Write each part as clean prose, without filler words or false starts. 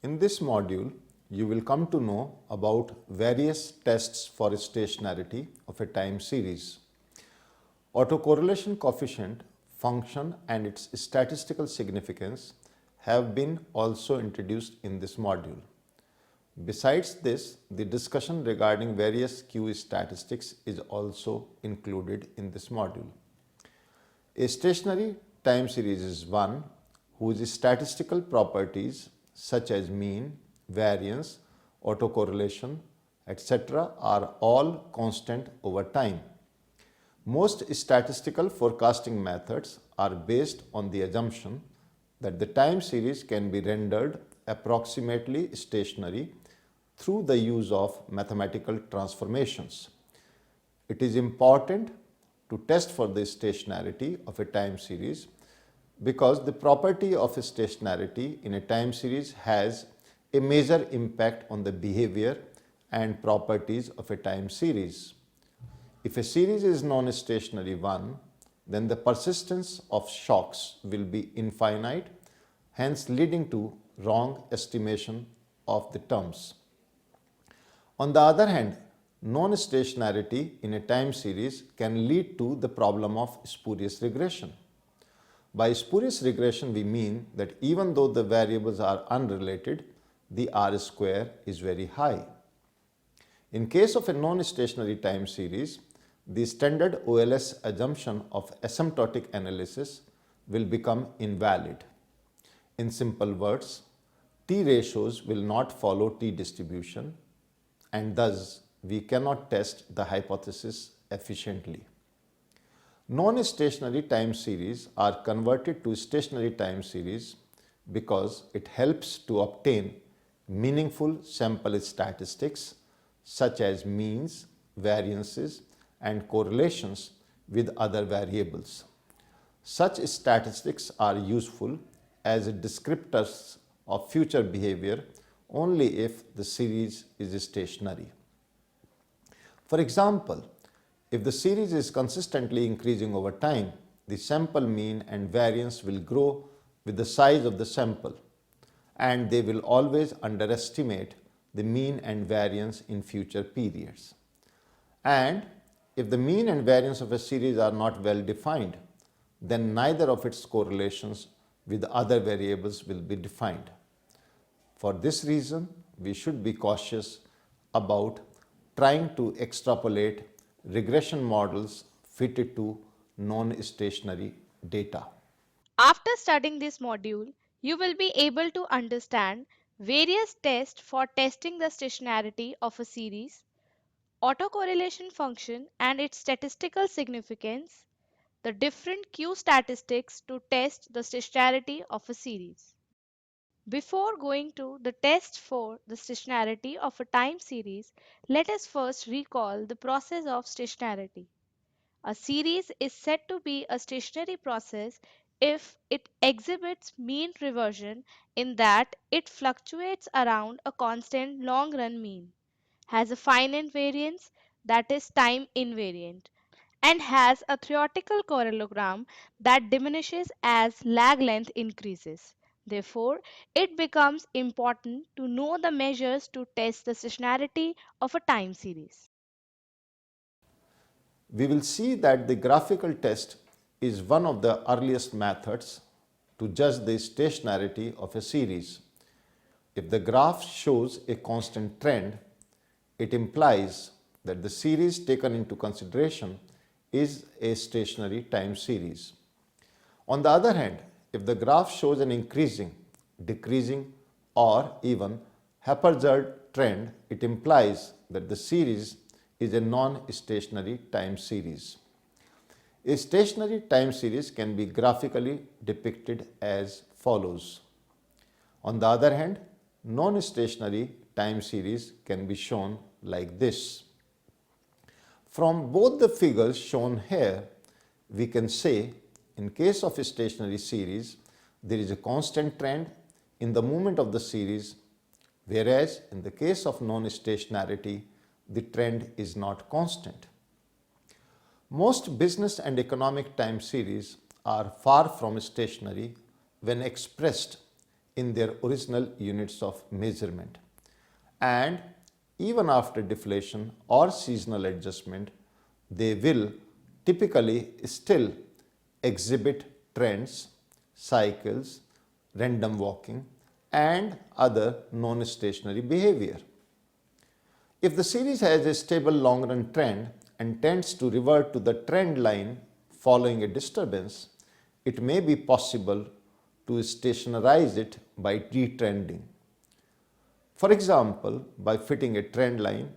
In this module, you will come to know about various tests for stationarity of a time series. Autocorrelation coefficient, function and its statistical significance have been also introduced in this module. Besides this, the discussion regarding various Q statistics is also included in this module. A stationary time series is one whose statistical properties such as mean, variance, autocorrelation, etc. are all constant over time. Most statistical forecasting methods are based on the assumption that the time series can be rendered approximately stationary through the use of mathematical transformations. It is important to test for the stationarity of a time series because the property of stationarity in a time series has a major impact on the behavior and properties of a time series. If a series is non-stationary one, then the persistence of shocks will be infinite, hence leading to wrong estimation of the terms. On the other hand, non-stationarity in a time series can lead to the problem of spurious regression. By spurious regression, we mean that even though the variables are unrelated, the R square is very high. In case of a non-stationary time series, the standard OLS assumption of asymptotic analysis will become invalid. In simple words, T ratios will not follow T distribution and thus we cannot test the hypothesis efficiently. Non-stationary time series are converted to stationary time series because it helps to obtain meaningful sample statistics such as means, variances and correlations with other variables. Such statistics are useful as descriptors of future behavior only if the series is stationary. For example, if the series is consistently increasing over time, the sample mean and variance will grow with the size of the sample and they will always underestimate the mean and variance in future periods. And if the mean and variance of a series are not well defined, then neither of its correlations with other variables will be defined. For this reason, we should be cautious about trying to extrapolate regression models fitted to non-stationary data. After studying this module, you will be able to understand various tests for testing the stationarity of a series, autocorrelation function and its statistical significance, the different Q statistics to test the stationarity of a series. Before going to the test for the stationarity of a time series, let us first recall the process of stationarity. A series is said to be a stationary process if it exhibits mean reversion in that it fluctuates around a constant long-run mean, has a finite variance that is time invariant, and has a theoretical parallelogram that diminishes as lag length increases. Therefore, it becomes important to know the measures to test the stationarity of a time series. We will see that the graphical test is one of the earliest methods to judge the stationarity of a series. If the graph shows a constant trend, it implies that the series taken into consideration is a stationary time series. On the other hand, if the graph shows an increasing, decreasing or even haphazard trend, it implies that the series is a non-stationary time series. A stationary time series can be graphically depicted as follows. On the other hand, non-stationary time series can be shown like this. From both the figures shown here, we can say in case of a stationary series, there is a constant trend in the movement of the series, whereas in the case of non-stationarity, the trend is not constant. Most business and economic time series are far from stationary when expressed in their original units of measurement. And even after deflation or seasonal adjustment, they will typically still exhibit trends, cycles, random walking, and other non-stationary behavior. If the series has a stable long run trend and tends to revert to the trend line following a disturbance, it may be possible to stationarize it by retrending. For example, by fitting a trend line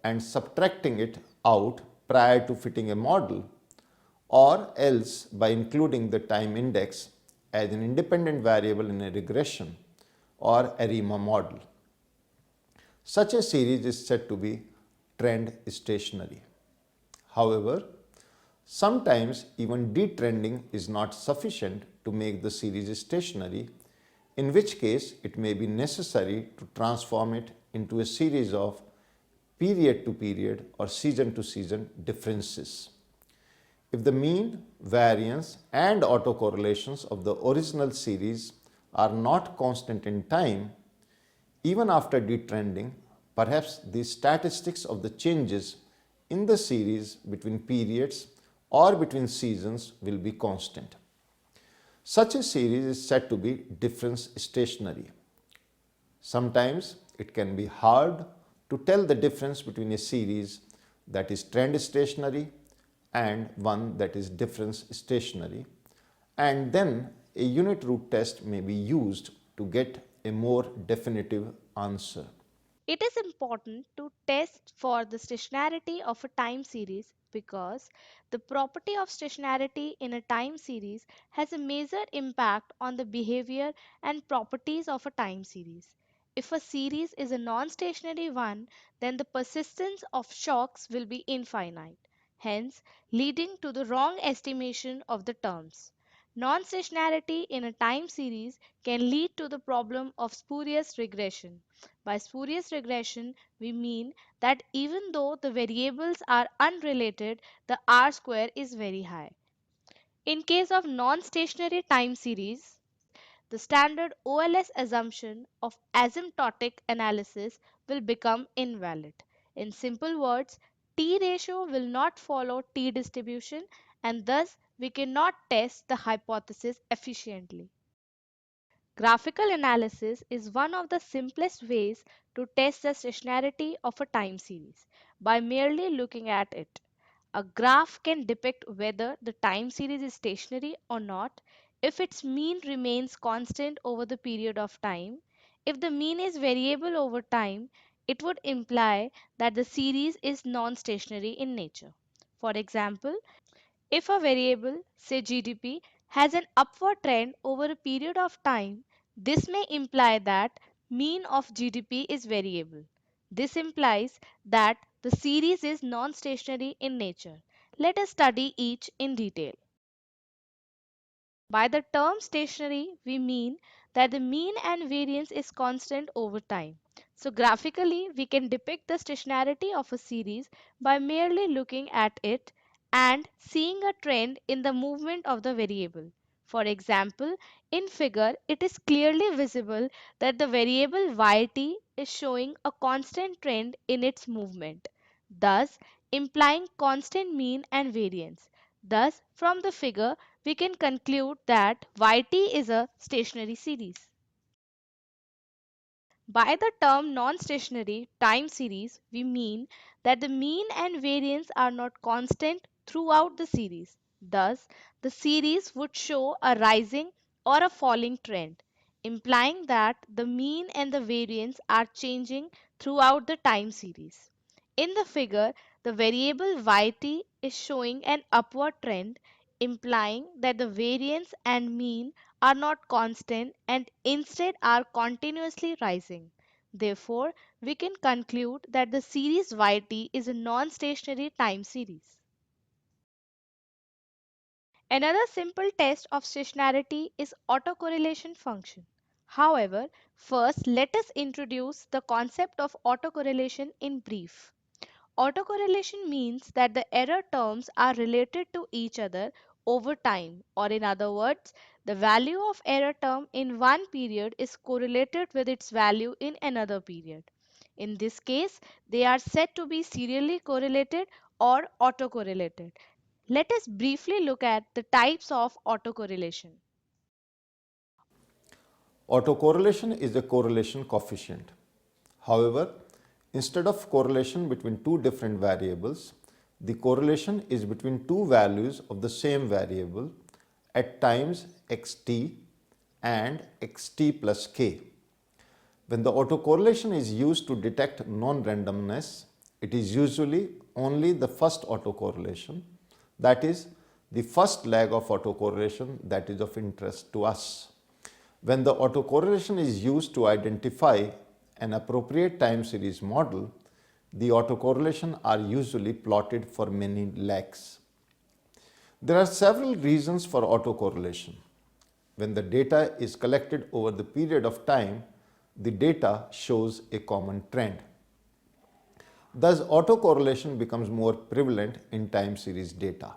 and subtracting it out prior to fitting a model, or else by including the time index as an independent variable in a regression or ARIMA model. Such a series is said to be trend stationary. However, sometimes even detrending is not sufficient to make the series stationary, in which case it may be necessary to transform it into a series of period to period or season to season differences. If the mean, variance and autocorrelations of the original series are not constant in time, even after detrending, perhaps the statistics of the changes in the series between periods or between seasons will be constant. Such a series is said to be difference stationary. Sometimes it can be hard to tell the difference between a series that is trend stationary and one that is difference stationary, and then a unit root test may be used to get a more definitive answer. It is important to test for the stationarity of a time series because the property of stationarity in a time series has a major impact on the behavior and properties of a time series. If a series is a non-stationary one, then the persistence of shocks will be infinite, hence leading to the wrong estimation of the terms. Non-stationarity in a time series can lead to the problem of spurious regression. By spurious regression, we mean that even though the variables are unrelated, the R square is very high. In case of non-stationary time series, the standard OLS assumption of asymptotic analysis will become invalid. In simple words, T ratio will not follow T distribution and thus we cannot test the hypothesis efficiently. Graphical analysis is one of the simplest ways to test the stationarity of a time series by merely looking at it. A graph can depict whether the time series is stationary or not if its mean remains constant over the period of time. If the mean is variable over time, it would imply that the series is non-stationary in nature. For example, if a variable, say GDP, has an upward trend over a period of time, this may imply that mean of GDP is variable. This implies that the series is non-stationary in nature. Let us study each in detail. By the term stationary, we mean that the mean and variance is constant over time. So graphically, we can depict the stationarity of a series by merely looking at it and seeing a trend in the movement of the variable. For example, in figure, it is clearly visible that the variable yt is showing a constant trend in its movement, thus implying constant mean and variance. Thus, from the figure, we can conclude that yt is a stationary series. By the term non-stationary time series, we mean that the mean and variance are not constant throughout the series. Thus, the series would show a rising or a falling trend, implying that the mean and the variance are changing throughout the time series. In the figure, the variable yt is showing an upward trend, implying that the variance and mean are not constant and instead are continuously rising. Therefore, we can conclude that the series yt is a non-stationary time series. Another simple test of stationarity is autocorrelation function. However, first let us introduce the concept of autocorrelation in brief. Autocorrelation means that the error terms are related to each other over time, or in other words, the value of error term in one period is correlated with its value in another period. In this case, they are said to be serially correlated or autocorrelated. Let us briefly look at the types of autocorrelation. Autocorrelation is a correlation coefficient. However, instead of correlation between two different variables, the correlation is between two values of the same variable at times xt and xt plus k. When the autocorrelation is used to detect non-randomness, it is usually only the first autocorrelation, that is, the first leg of autocorrelation that is of interest to us. When the autocorrelation is used to identify an appropriate time series model, the autocorrelation are usually plotted for many legs. There are several reasons for autocorrelation. When the data is collected over the period of time, the data shows a common trend. Thus, autocorrelation becomes more prevalent in time series data.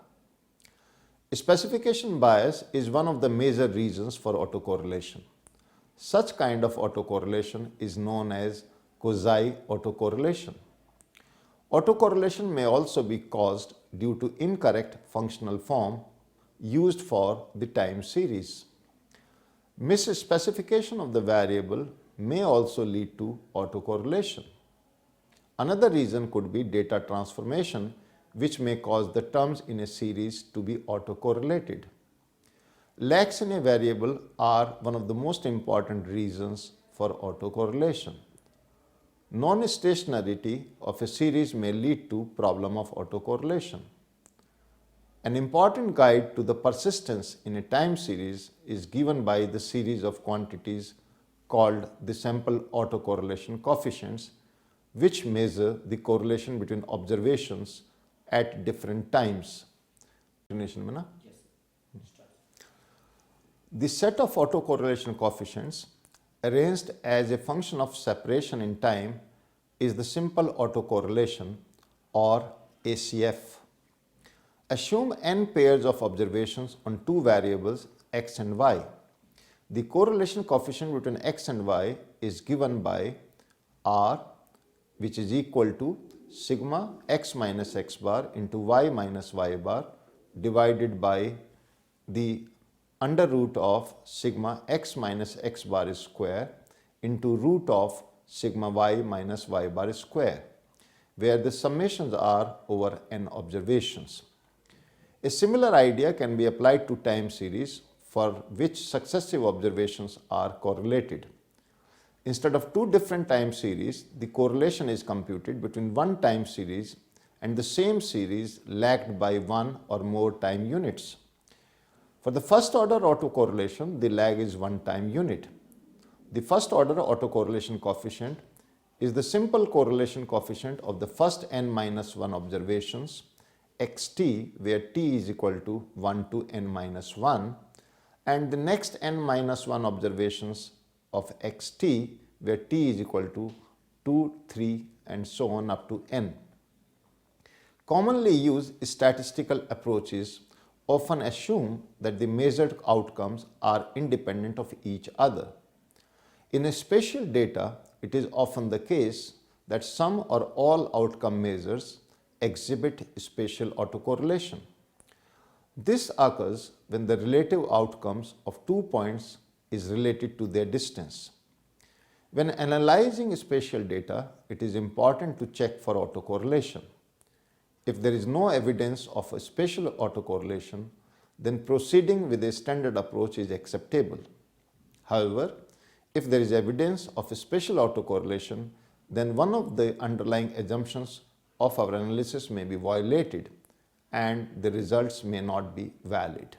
Specification bias is one of the major reasons for autocorrelation. Such kind of autocorrelation is known as quasi autocorrelation. Autocorrelation may also be caused due to incorrect functional form used for the time series. Misspecification of the variable may also lead to autocorrelation. Another reason could be data transformation, which may cause the terms in a series to be autocorrelated. Lags in a variable are one of the most important reasons for autocorrelation. Non-stationarity of a series may lead to problem of autocorrelation. An important guide to the persistence in a time series is given by the series of quantities called the sample autocorrelation coefficients, which measure the correlation between observations at different times. The set of autocorrelation coefficients arranged as a function of separation in time is the simple autocorrelation or ACF. Assume n pairs of observations on two variables x and y. The correlation coefficient between x and y is given by R, which is equal to sigma x minus x bar into y minus y bar divided by the under root of sigma x minus x bar square into root of sigma y minus y bar square, where the summations are over n observations. A similar idea can be applied to time series for which successive observations are correlated. Instead of two different time series, the correlation is computed between one time series and the same series lagged by one or more time units. For the first order autocorrelation, the lag is one time unit. The first order autocorrelation coefficient is the simple correlation coefficient of the first n minus 1 observations xt, where t is equal to 1 to n minus 1, and the next n minus 1 observations of xt, where t is equal to 2, 3 and so on up to n. Commonly used statistical approaches often assume that the measured outcomes are independent of each other. In spatial data, it is often the case that some or all outcome measures exhibit spatial autocorrelation. This occurs when the relative outcomes of 2 points is related to their distance. When analyzing spatial data, it is important to check for autocorrelation. If there is no evidence of a spatial autocorrelation, then proceeding with a standard approach is acceptable. However, if there is evidence of a spatial autocorrelation, then one of the underlying assumptions of our analysis may be violated and the results may not be valid.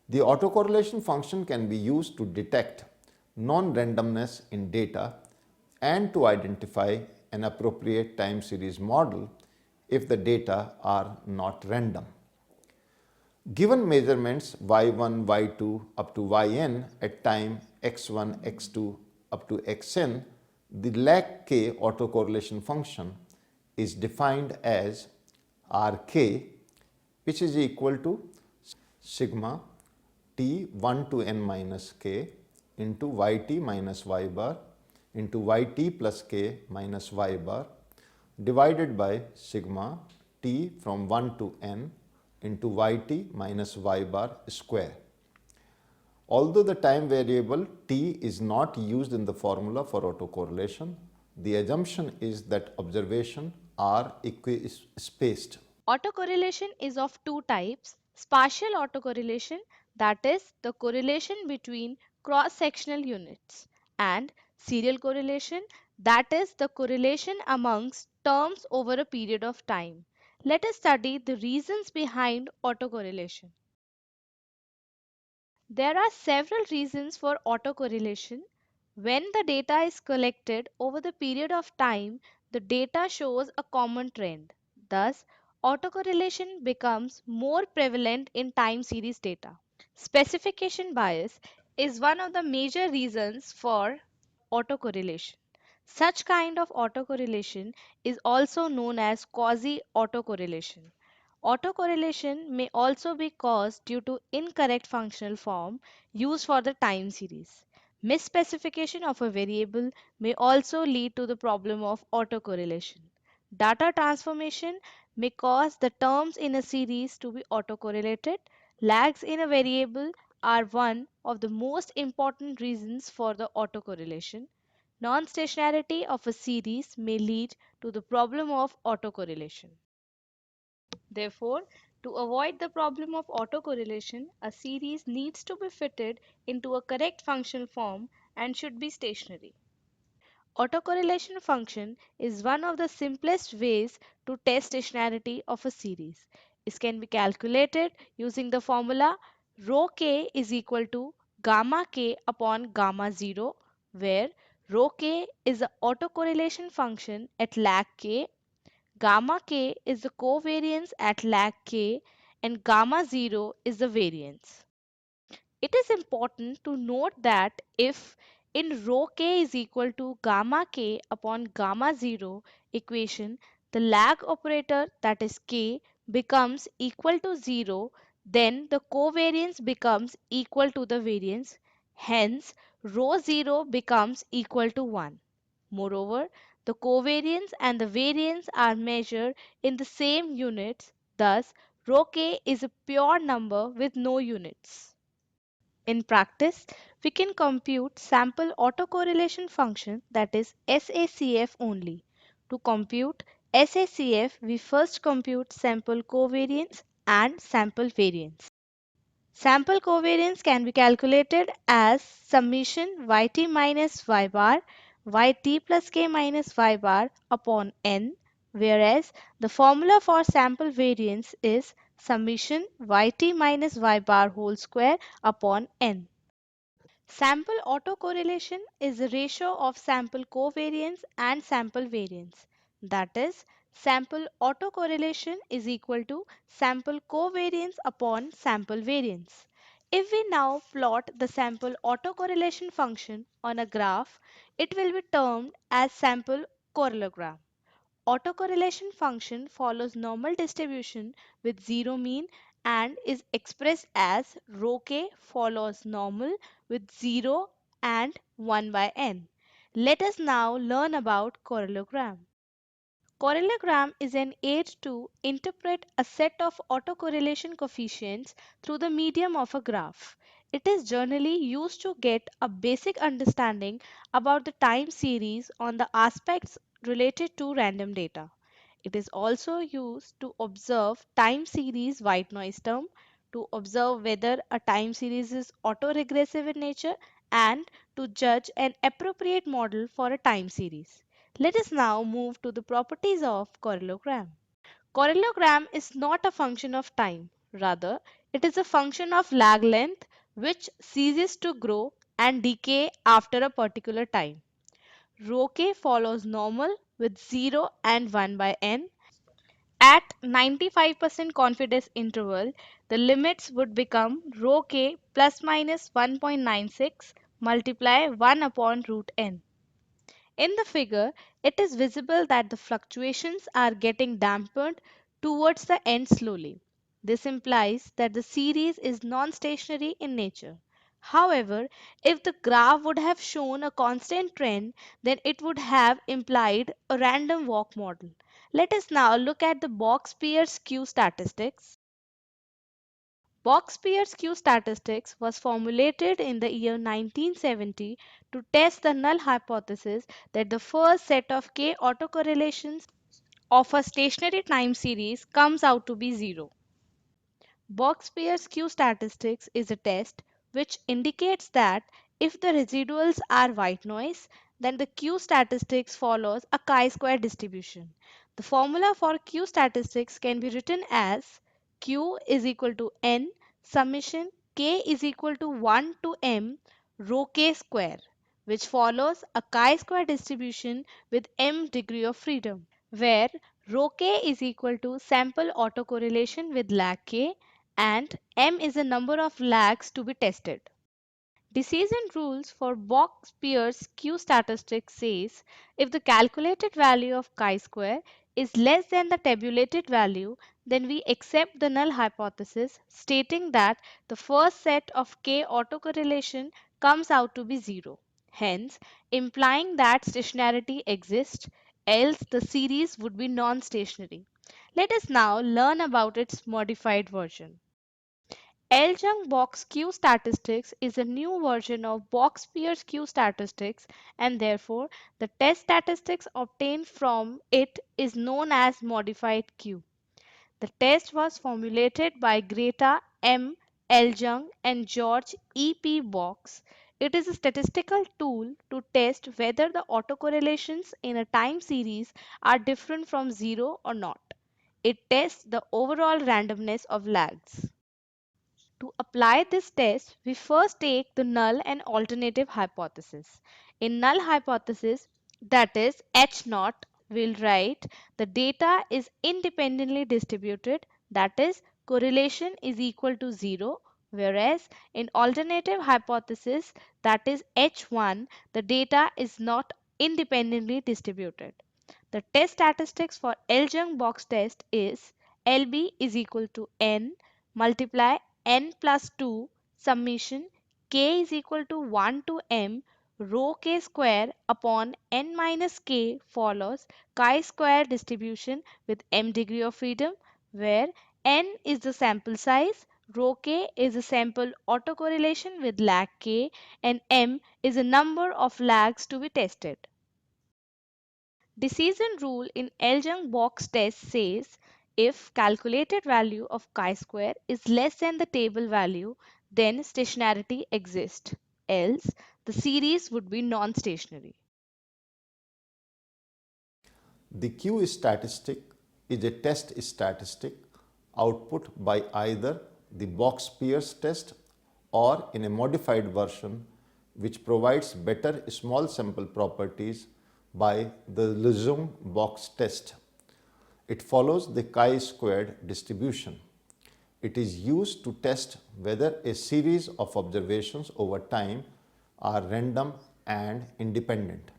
The autocorrelation function can be used to detect non-randomness in data and to identify an appropriate time series model if the data are not random. Given measurements y1, y2 up to yn at time x1, x2 up to xn, the lag k autocorrelation function is defined as rk, which is equal to sigma t 1 to n minus k into yt minus y bar into yt plus k minus y bar divided by sigma t from 1 to n into yt minus y bar square. Although the time variable t is not used in the formula for autocorrelation, the assumption is that observations are equispaced. Autocorrelation is of two types: spatial autocorrelation, that is the correlation between cross-sectional units, and serial correlation, that is the correlation amongst terms over a period of time. Let us study the reasons behind autocorrelation. There are several reasons for autocorrelation. When the data is collected over the period of time, the data shows a common trend. Thus, autocorrelation becomes more prevalent in time series data. Specification bias is one of the major reasons for autocorrelation. Such kind of autocorrelation is also known as quasi-autocorrelation. Autocorrelation may also be caused due to incorrect functional form used for the time series. Misspecification of a variable may also lead to the problem of autocorrelation. Data transformation may cause the terms in a series to be autocorrelated. Lags in a variable are one of the most important reasons for the autocorrelation. Non-stationarity of a series may lead to the problem of autocorrelation. Therefore, to avoid the problem of autocorrelation, a series needs to be fitted into a correct functional form and should be stationary. Autocorrelation function is one of the simplest ways to test stationarity of a series. It can be calculated using the formula rho k is equal to gamma k upon gamma 0, where rho k is the autocorrelation function at lag k, gamma k is the covariance at lag k, and gamma 0 is the variance. It is important to note that if in rho k is equal to gamma k upon gamma 0 equation, the lag operator, that is k, becomes equal to 0, then the covariance becomes equal to the variance. Hence, rho 0 becomes equal to 1. Moreover, the covariance and the variance are measured in the same units. Thus, rho k is a pure number with no units. In practice, we can compute sample autocorrelation function, that is SACF only. To compute SACF, we first compute sample covariance and sample variance. Sample covariance can be calculated as summation yt minus y bar yt plus k minus y bar upon n, whereas the formula for sample variance is summation yt minus y bar whole square upon n. Sample autocorrelation is the ratio of sample covariance and sample variance. That is, sample autocorrelation is equal to sample covariance upon sample variance. If we now plot the sample autocorrelation function on a graph, it will be termed as sample correlogram. Autocorrelation function follows normal distribution with zero mean and is expressed as rho k follows normal with 0 and 1 by n. Let us now learn about correlogram. Correlogram is an aid to interpret a set of autocorrelation coefficients through the medium of a graph. It is generally used to get a basic understanding about the time series on the aspects related to random data. It is also used to observe time series white noise term, to observe whether a time series is autoregressive in nature, and to judge an appropriate model for a time series. Let us now move to the properties of correlogram. Correlogram is not a function of time. Rather, it is a function of lag length which ceases to grow and decay after a particular time. Rho k follows normal with 0 and 1 by n. At 95% confidence interval, the limits would become rho k plus minus 1.96 multiply 1 upon root n. In the figure, it is visible that the fluctuations are getting dampened towards the end slowly. This implies that the series is non-stationary in nature. However, if the graph would have shown a constant trend, then it would have implied a random walk model. Let us now look at the Box-Pierce Q statistics. Box-Pierce Q statistics was formulated in the year 1970 to test the null hypothesis that the first set of k autocorrelations of a stationary time series comes out to be zero. Box-Pierce Q statistics is a test which indicates that if the residuals are white noise, then the Q statistics follows a chi-square distribution. The formula for Q statistics can be written as Q is equal to n summation k is equal to 1 to m rho k square, which follows a chi-square distribution with m degree of freedom, where rho k is equal to sample autocorrelation with lag k and m is the number of lags to be tested. Decision rules for Box-Pierce Q statistics says if the calculated value of chi-square is less than the tabulated value, then we accept the null hypothesis stating that the first set of k autocorrelation comes out to be zero, hence implying that stationarity exists, else the series would be non-stationary. Let us now learn about its modified version. Ljung-Box Q statistics is a new version of Box-Pierce Q statistics, and therefore the test statistics obtained from it is known as modified Q. The test was formulated by Greta M. Ljung and George E. P. Box. It is a statistical tool to test whether the autocorrelations in a time series are different from zero or not. It tests the overall randomness of lags. To apply this test, we first take the null and alternative hypothesis. In null hypothesis, that is H naught, we'll write the data is independently distributed, that is correlation is equal to 0, whereas in alternative hypothesis, that is H1, the data is not independently distributed. The test statistics for Ljung-Box test is LB is equal to N multiply N plus 2 summation K is equal to 1 to M rho K square upon N minus K follows chi-square distribution with M degree of freedom, where N is the sample size, rho K is the sample autocorrelation with lag K, and M is the number of lags to be tested. Decision rule in Ljung-Box test says if calculated value of chi-square is less than the table value, then stationarity exists, else the series would be non-stationary. The Q statistic is a test statistic output by either the Box-Pierce test or in a modified version which provides better small sample properties by the Ljung-Box test. It follows the chi-squared distribution. It is used to test whether a series of observations over time are random and independent.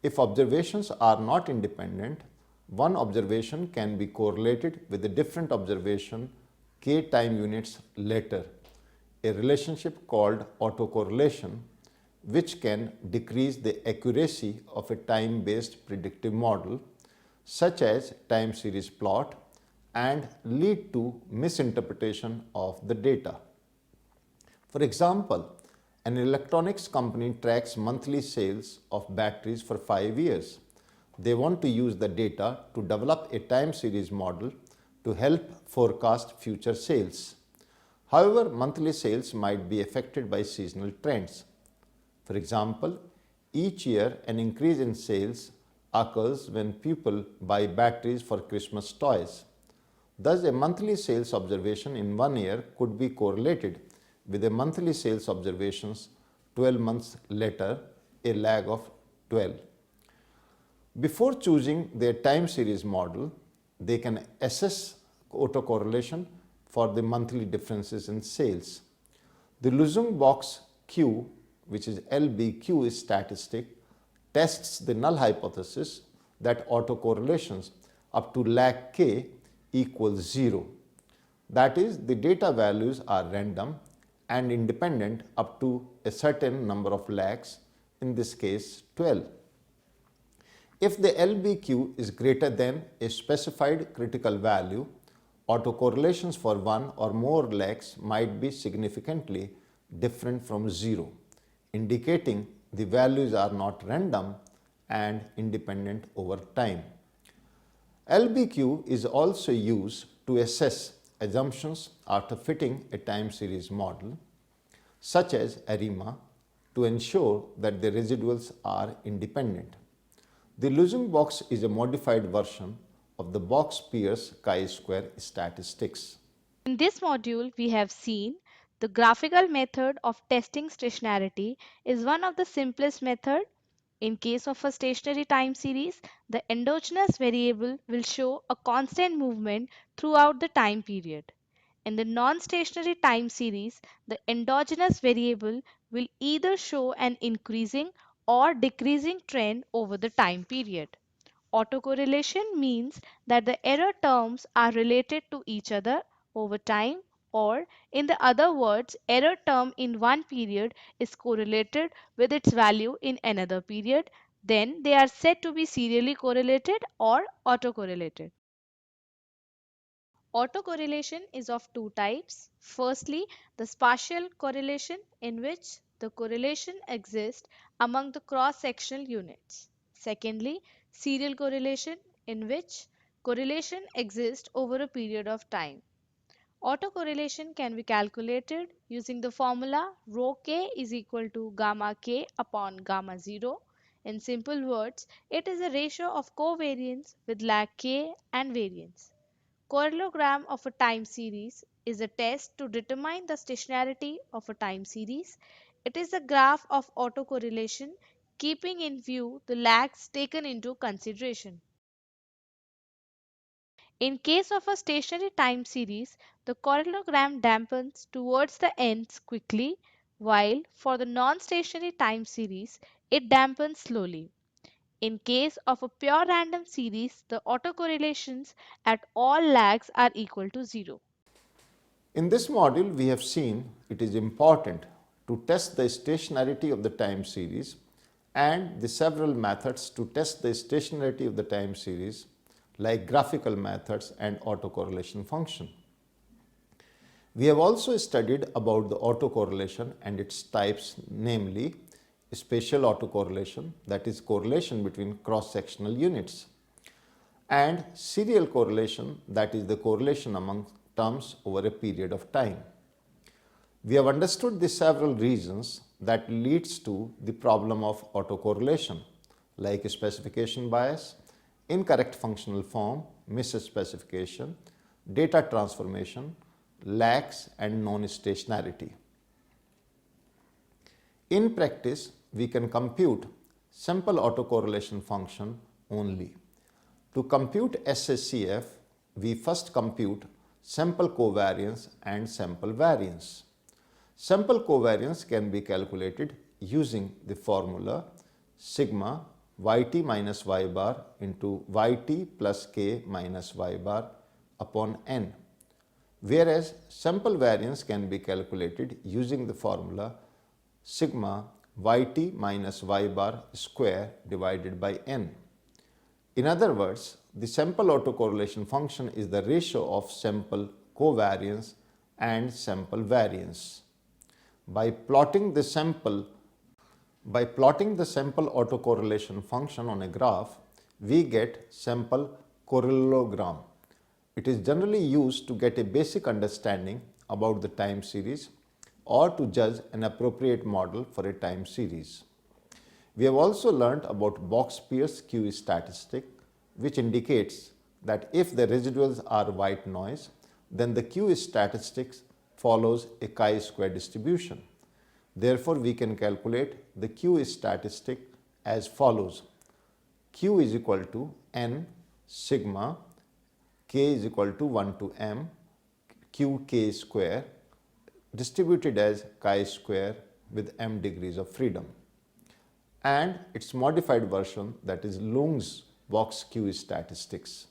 If observations are not independent, one observation can be correlated with a different observation k time units later, a relationship called autocorrelation, which can decrease the accuracy of a time-based predictive model, such as time series plot, and lead to misinterpretation of the data. For example, an electronics company tracks monthly sales of batteries for 5 years. They want to use the data to develop a time series model to help forecast future sales. However, monthly sales might be affected by seasonal trends. For example, each year an increase in sales occurs when people buy batteries for Christmas toys. Thus, a monthly sales observation in 1 year could be correlated with a monthly sales observations 12 months later, a lag of 12. Before choosing their time series model, they can assess autocorrelation for the monthly differences in sales. The Ljung-Box Q, which is LBQ statistic, tests the null hypothesis that autocorrelations up to lag k equals 0. That is, the data values are random and independent up to a certain number of lakhs, in this case 12. If the LBQ is greater than a specified critical value, autocorrelations for one or more lakhs might be significantly different from 0, indicating the values are not random and independent over time. LBQ is also used to assess assumptions after fitting a time series model, such as ARIMA, to ensure that the residuals are independent. The Ljung-Box is a modified version of the box-Pierce chi-square statistics. In this module, we have seen the graphical method of testing stationarity is one of the simplest method. In case of a stationary time series, the endogenous variable will show a constant movement throughout the time period. In the non-stationary time series, the endogenous variable will either show an increasing or decreasing trend over the time period. Autocorrelation means that the error terms are related to each other over time, or in the other words, error term in one period is correlated with its value in another period. Then they are said to be serially correlated or autocorrelated. Autocorrelation is of two types. Firstly, the spatial correlation, in which the correlation exists among the cross-sectional units. Secondly, serial correlation, in which correlation exists over a period of time. Autocorrelation can be calculated using the formula rho k is equal to gamma k upon gamma 0. In simple words, it is a ratio of covariance with lag k and variance. Correlogram of a time series is a test to determine the stationarity of a time series. It is a graph of autocorrelation keeping in view the lags taken into consideration. In case of a stationary time series, the correlogram dampens towards the ends quickly, while for the non-stationary time series, it dampens slowly. In case of a pure random series, the autocorrelations at all lags are equal to 0. In this module, we have seen it is important to test the stationarity of the time series and the several methods to test the stationarity of the time series, like graphical methods and autocorrelation function. We have also studied about the autocorrelation and its types, namely spatial autocorrelation, that is correlation between cross-sectional units, and serial correlation, that is the correlation among terms over a period of time. We have understood the several reasons that leads to the problem of autocorrelation, like specification bias, incorrect functional form, misspecification, data transformation, lags, and non-stationarity. In practice, we can compute simple autocorrelation function only. To compute SSCF, we first compute sample covariance and sample variance. Sample covariance can be calculated using the formula sigma yt minus y bar into yt plus k minus y bar upon n, whereas sample variance can be calculated using the formula sigma yt minus y bar square divided by n. In other words, the sample autocorrelation function is the ratio of sample covariance and sample variance. By plotting the sample autocorrelation function on a graph, we get sample correlogram. It is generally used to get a basic understanding about the time series or to judge an appropriate model for a time series. We have also learnt about box-Pierce Q statistic, which indicates that if the residuals are white noise, then the Q statistics follows a chi-square distribution. Therefore, we can calculate the Q statistic as follows. Q is equal to n sigma k is equal to 1 to m qk square distributed as chi-square with m degrees of freedom, and its modified version, that is Ljung's box Q statistics.